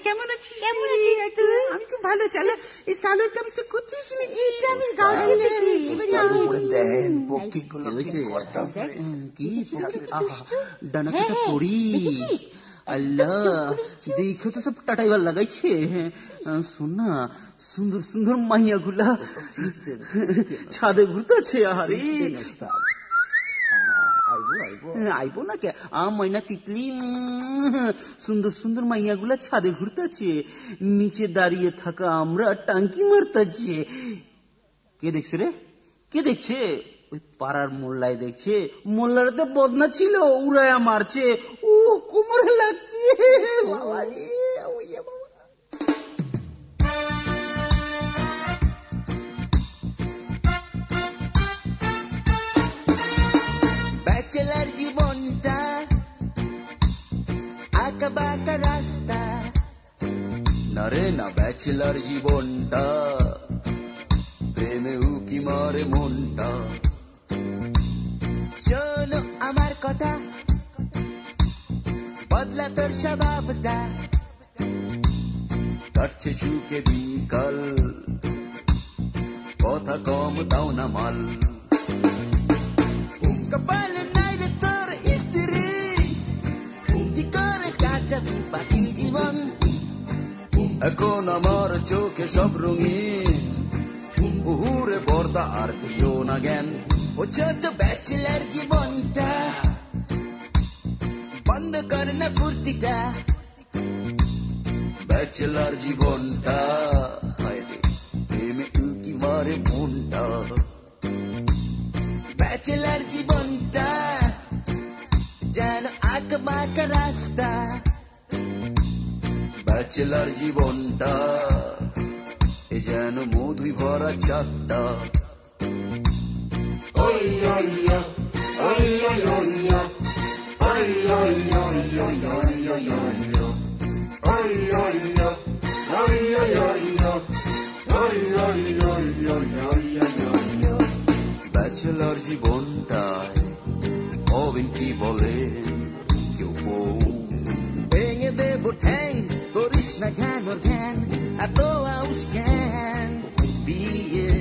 কেমন আছিস? আমি খুব ভালো। চলো এই সালোয়ার কামিজটা কোথায় কিনেছি? আমি গাড়ি থেকে দেন পক্ষীগুলো কি ডানাটা পড়ি। আল্লাহ দেখো তো সব টাটাইবার লাগাইছে। শোন না, সুন্দর সুন্দর মাইয়া গুলা ছাদে ঘুরতেছে। আরে আইবো না কে ময়না তিতলি, সুন্দর সুন্দর মাইয়া গুলা ছাদে ঘুরতেছে, নিচে দাঁড়িয়ে থাকা আমরা টাঙ্কি মারতেছে। কে দেখছে রে? কে দেখছে? ওই পাড়ার মোল্লাই দেখছে। মোল্লারতে বদনা ছিল, উড়ায়া মারছে। ও কোমরে লাগছে বাবা রে। ব্যাচেলার জীবনটা আঁকা বাঁকা রাস্তা, না রে না ব্যাচেলার জীবনটা প্রেমে উকি মারে মনটা। শোনো আমার কথা, বদলা তোর স্বভাবটা, কাটছে সুখে দিনকাল, কথা কম দাও না মাল। কপালে নাই রে তোর স্ত্রী, কি করে কাটাবি বাকি জীবন? এখন আমার চোখে সব রঙিন, বহুরে পর্দা আর দিও না জ্ঞান। ও ছোট ব্যাচেলার জীবনটা বন্ধ কর না ফুর্তিটা। ব্যাচেলার জীবনটা হায় রে প্রেমে উকি মারে মনটা। ব্যাচেলার জীবনটা যেন আঁকা বাঁকা রাস্তা, ব্যাচেলার জীবনটা এ যেন মধুই ভরা চাঁদটা। ওই ওইয়া ওই ওই ওইয়া ওই ওই ওই ওই ওই ওই ওইয়া ওই ওইয়া ওই ওই ওইয়া ওই ওই ওই ওই ওই ওইয়া। ব্যাচেলার জীবনটায় হবেন কি বলেন কেউ বউ, ভেঙে দেব ঠ্যাং, করিস না জ্ঞান ওর জ্ঞান, এত আউস জ্ঞান বিয়ে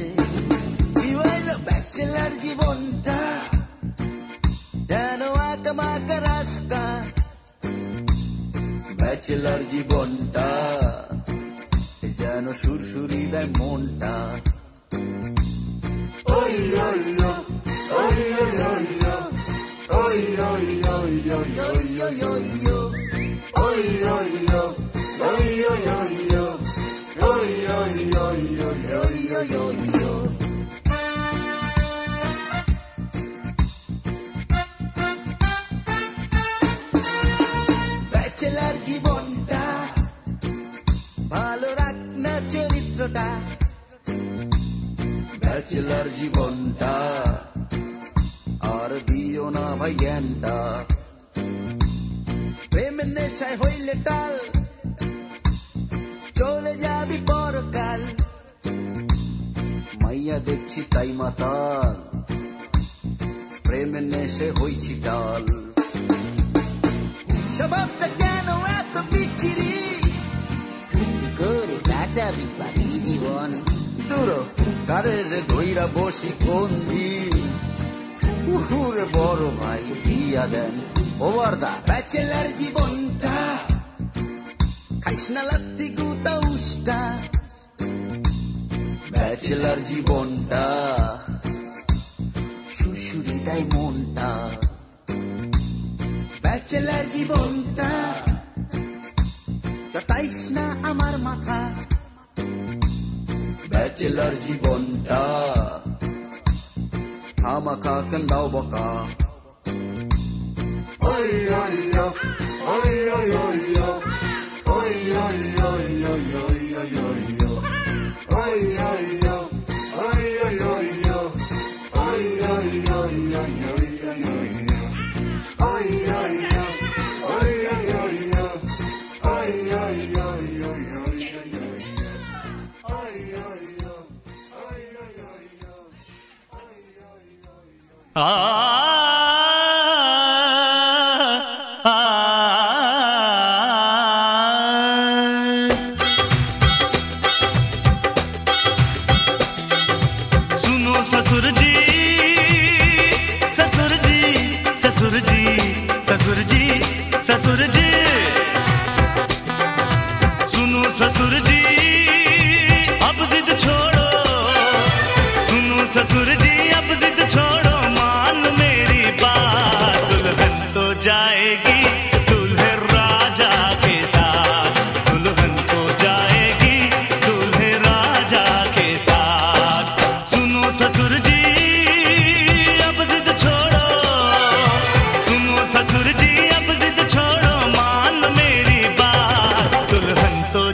কি হইল? ব্যাচেলার জীবনটা যেন আঁকা বাঁকা রাস্তা, ব্যাচেলার জীবনটা যেন সুরসুরি দেয় মনটা। ওই ওই ওই ওই ওই ওই ওই ওই ওই ওই ওই ওই ওই ওই ওই ওই ওই ওই। ব্যাচেলার জীবনটা ভালো রাখ না চরিত্রটা, ব্যাচেলার জীবনটা আর দিও না ভাই জ্ঞানটা। প্রেমের নেশায় হইলে টাল, চলে যাবি পরকাল, মাইয়া দেখছি তাই মাতাল, প্রেমের নেশে হইছি টাল। স্বভাবটা কেন এত বিচ্ছিরি, করে কাটাবি বাকি জীবন? দূর কারে যে ধইরা বসি কোন দিন, উহুরে বড় ভাই দিয়া দেন ও বর্দা। ব্যাচেলার জীবনটা খাইস না লাত্তি গুতা উষ্টা, ব্যাচেলার জীবনটা সুরসুরি দেয় মনটা। ব্যাচেলার জীবনটা চাটাইস না আমার মাথা, ব্যাচেলার জীবনটা খামাখা কান্দাও বকা। ওই ওই ওই ওই ওই ওই ওই ওই ওই ওই ওই ওই ওই ওই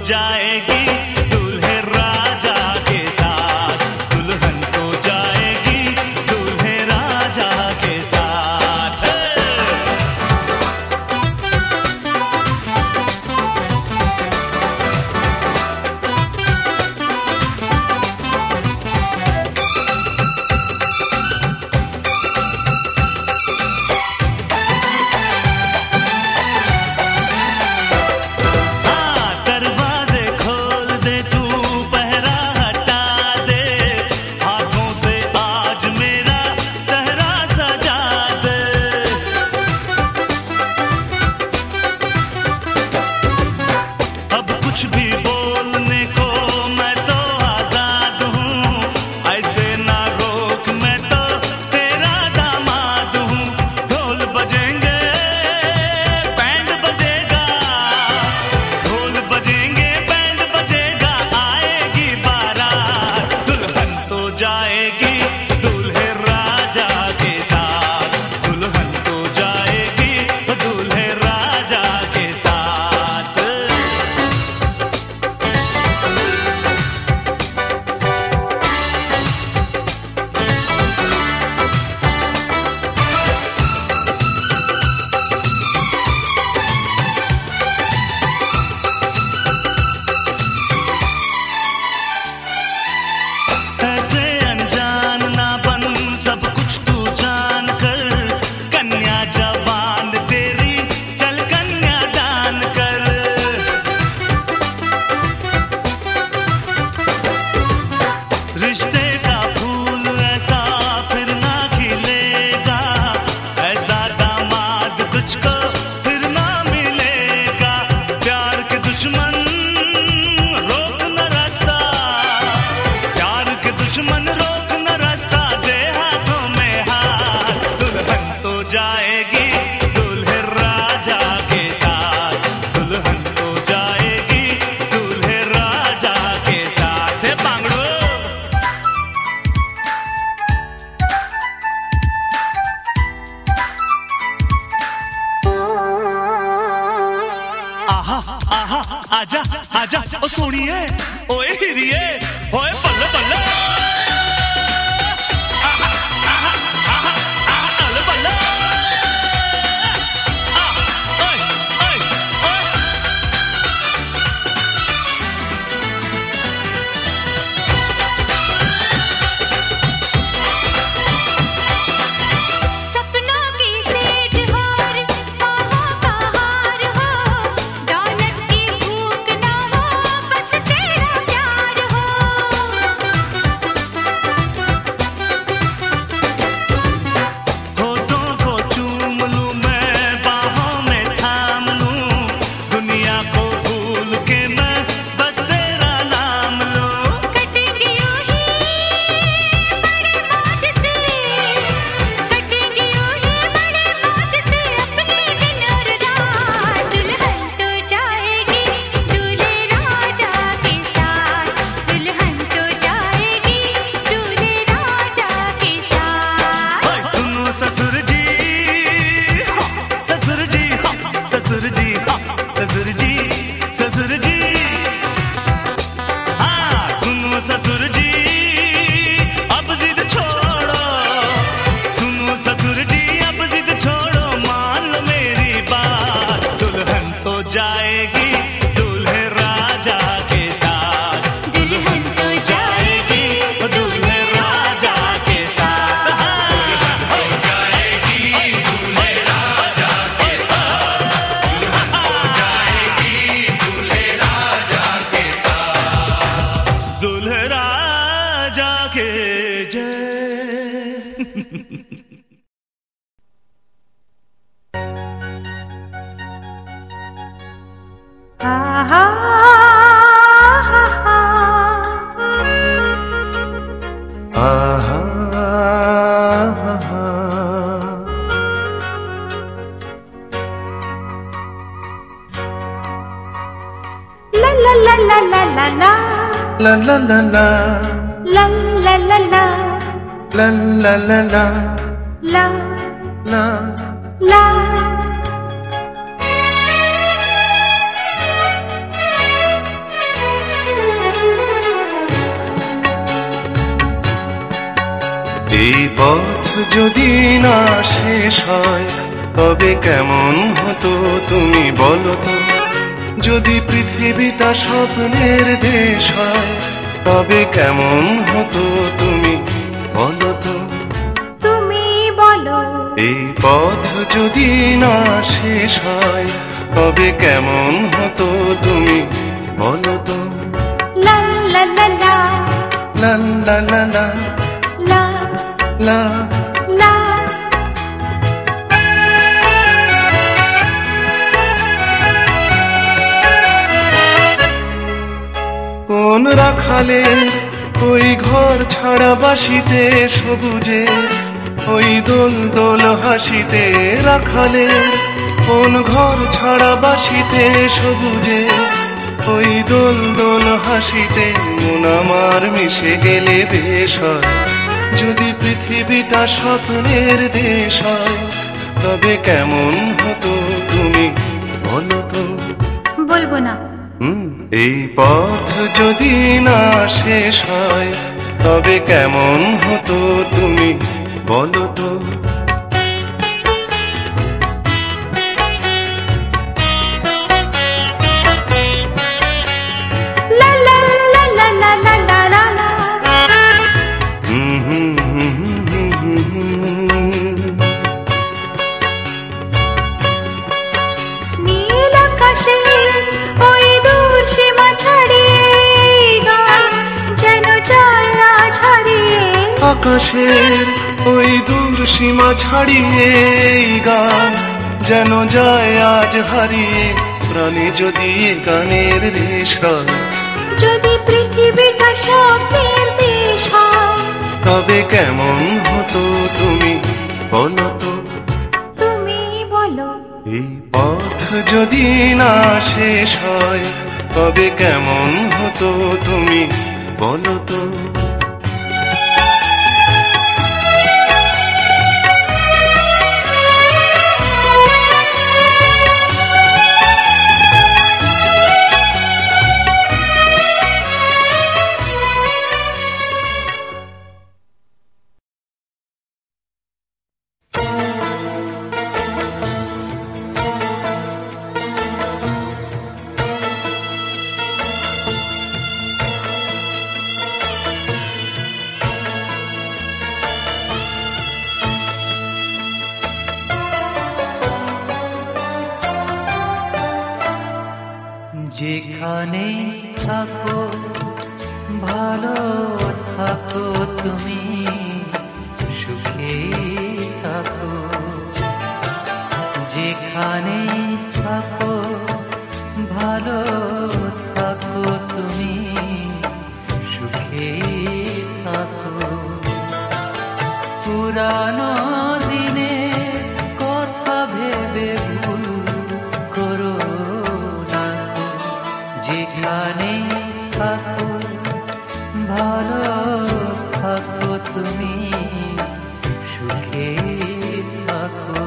जाएगी दूल्हे राजा के साथ, दुल्हन तो जाएगी दूल्हे राजा के साथ। आजा आजा ओ सोनिए ओए हिरिए ओए बल्ले बल्ले बल्ले बल्ले এই পথ যদি না শেষ হয় তবে কেমন হতো তুমি বলো তো। যদি পৃথিবীটা স্বপ্নের দেশ হয় তবে কেমন হতো তুমি বলো তো। তুমি বলো এই পথ যদি না শেষ হয় তবে কেমন হতো তুমি বলো তো। লা লা লা লা লা লা লা লা লা লা লা। কোন রাখালে ওই ঘর ছাড়া বাসিতে সবুজে ওই দোল দোল হাসিতে রাখালে কোন ঘর ছাড়া বাসিতে সবুজে ওই দোল দোল হাসিতে মন আমার মিশে গেলে বেশ হয়। যদি পৃথিবীটা স্বপ্নের দেশ হয় তবে কেমন হতো তুমি বলো তো। বলবো না। এই পথ যদি না শেষ হয় তবে কেমন হতো তুমি বলো তো। লা লা লা লা লা লা লা লা লা। নীল আকাশে ওই দূর সীমা ছাড়িয়ে গান যেন যায় আজ হারিয়ে। আকাশের ওই দূর সীমা ছাড়িয়ে গান যেন যায় আজ হারিয়ে। প্রাণে যদি গানের দেশ হয় যদি পৃথিবীটা স্বপ্নের দেশ হয় তবে কেমন হতো তুমি বলো তো। তুমি বলো এই পথ যদি না শেষ হয় তবে কেমন হতো তুমি বলো তো। যেখানে থাকো ভালো থাকো তুমি সুখে থাকো। যেখানে থাকো ভালো থাকো তুমি সুখে থাকো। পুরানো দিনে কথা ভেবে ভুল করো না। যেখানে থাকো ভালো থাকো তুমি সুখে থাকো।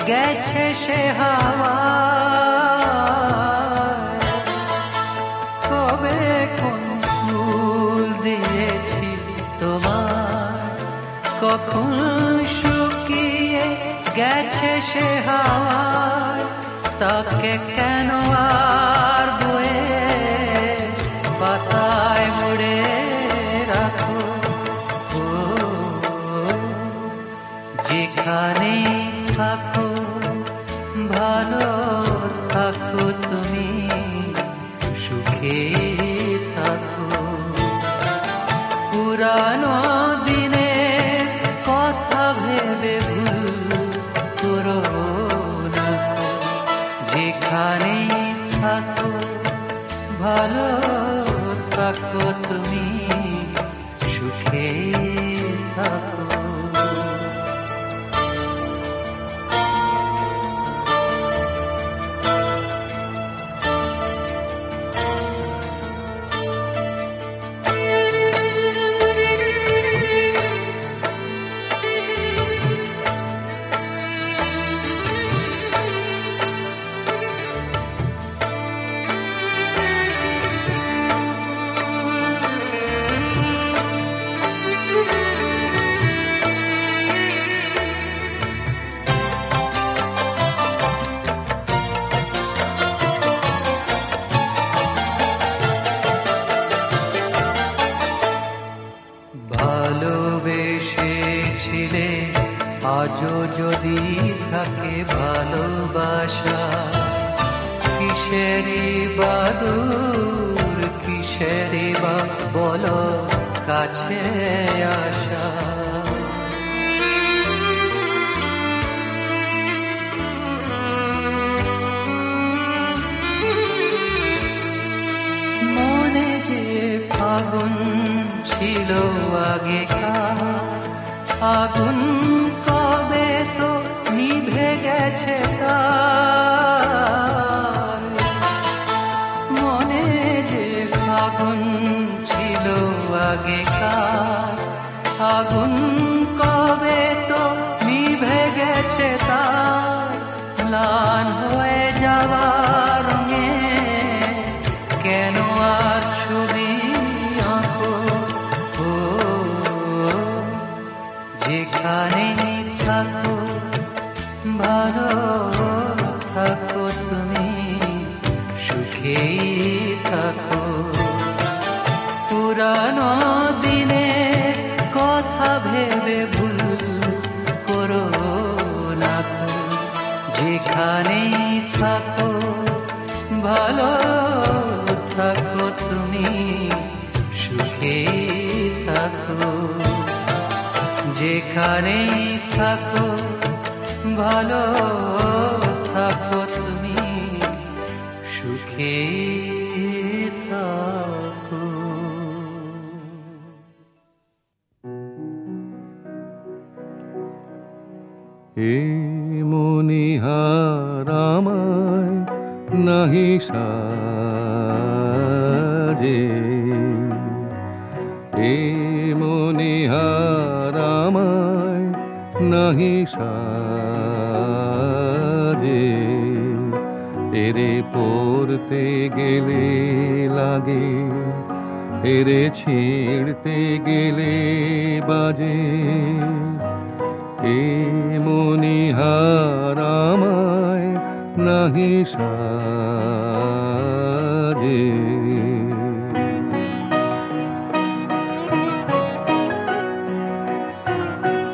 গেছে সে হাওয়া কবে কোন ফুল দিয়েছি তোমার কখন শুকিয়ে গেছে সে হাওয়া তাকে কেন আর বয়ে পাতায় মুড়ে রাখো যেখানে থাকো পুরানো দিনের কথা ভেবে ভুল করো না, যেখানেই থাকো ভালো থাকো, তুমি সুখে থাকো। ভালোবেসেছিলে আজও যদি থাকে ভালোবাসা, কিসেরি বা দূর কিসেরি বা বলো কাছে আসা। মনে যে ফাগুন ছিল আগেকার, আগুন কবে তো নিভে গেছে তার। মনে যে ফাগুন ছিল আগেকার, আগুন কবে তো নিভে গেছে তার। ম্লান হয়ে যাবার রঙে কেন আর ছবি আঁকো, যেখানেই থাকো ভালো থাকো, তুমি সুখেই থাকো। পুরানো দিনের কথা ভেবে ভুল করো না, যেখানেই থাকো ভালো থাকো, তুমি সুখেই থাকো। যেখানেই থাকো ভালো থাকো, তুমি সুখে থাকো। এ মনিহার আমায় নাহি সাজে, এ মনিহার আমায় নাহি সাজে। এরে পড়তে গেলে লাগে, এরে ছিঁড়তে গেলে বাজে। এ মনিহার আমায় নাহি সাজে।